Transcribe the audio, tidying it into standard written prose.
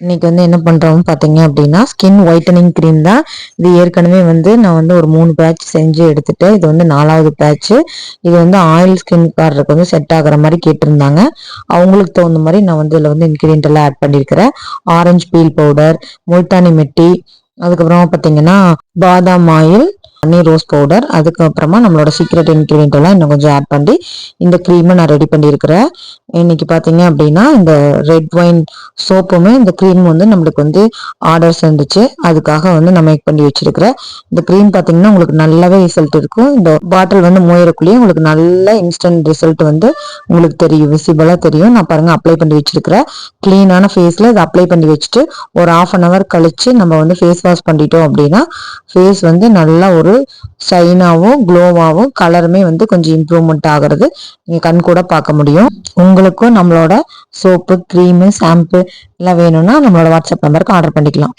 இன்னைக்கு வந்து என்ன பண்றோம் பார்த்தீங்க அப்படின்னா, ஸ்கின் ஒயிட்டனிங் கிரீம் தான். இது ஏற்கனவே வந்து நான் வந்து ஒரு 3 பேட்ச் செஞ்சு எடுத்துட்டேன். இது வந்து 4வது பேட்ச்சு. இது வந்து ஆயில் ஸ்கின்காரருக்கு வந்து செட் ஆகுற மாரி கேட்டிருந்தாங்க. அவங்களுக்கு தகுந்த மாரி நான் வந்து இதில வந்து இன்கிரியன்ட் எல்லாம் ஆட் பண்ணியிருக்கிறேன். ஆரஞ்சு பீல் பவுடர், முல்தானி மிட்டி, அதுக்கப்புறமா பார்த்தீங்கன்னா பாதாம் ஆயில், ஹனி ரோஸ் பவுடர், அதுக்கப்புறமா நம்மளோட சீக்ரெட் இன்கிரியன்ட் எல்லாம் இன்னும் கொஞ்சம் ஆட் பண்ணி இந்த க்ரீமை நான் ரெடி பண்ணியிருக்கிறேன். இன்னைக்கு பார்த்தீங்க அப்படின்னா இந்த ரெட் ஒயின் சோப்புமே இந்த க்ரீம் வந்து நம்மளுக்கு வந்து ஆர்டர்ஸ் இருந்துச்சு. அதுக்காக வந்து நான் மேக் பண்ணி வச்சிருக்கிறேன். இந்த க்ரீம் பார்த்தீங்கன்னா உங்களுக்கு நல்லாவே ரிசல்ட் இருக்கும். இந்த பாட்டில் வந்து மூயறக்குள்ளேயே உங்களுக்கு நல்ல இன்ஸ்டன்ட் ரிசல்ட் வந்து உங்களுக்கு தெரியும், விசிபிளாக தெரியும். நான் பாருங்க அப்ளை பண்ணி வச்சிருக்கிறேன். க்ளீனான ஃபேஸில் இதை அப்ளை பண்ணி வச்சுட்டு ஒரு 1/2 hour கழிச்சு நம்ம வந்து ஃபேஸ் வாஷ் பண்ணிட்டோம் அப்படின்னா ஃபேஸ் வந்து நல்லா ஒரு ஷைனாகவும் க்ளோவாகவும் கலருமே வந்து கொஞ்சம் இம்ப்ரூவ்மெண்ட் ஆகிறது நீங்கள் கண் கூட பார்க்க முடியும். உங்களுக்கும் நம்மளோட சோப்பு, க்ரீமு, ஷாம்பு எல்லாம் வேணும்னா நம்மளோட வாட்ஸ்அப் நம்பருக்கு ஆர்டர் பண்ணிக்கலாம்.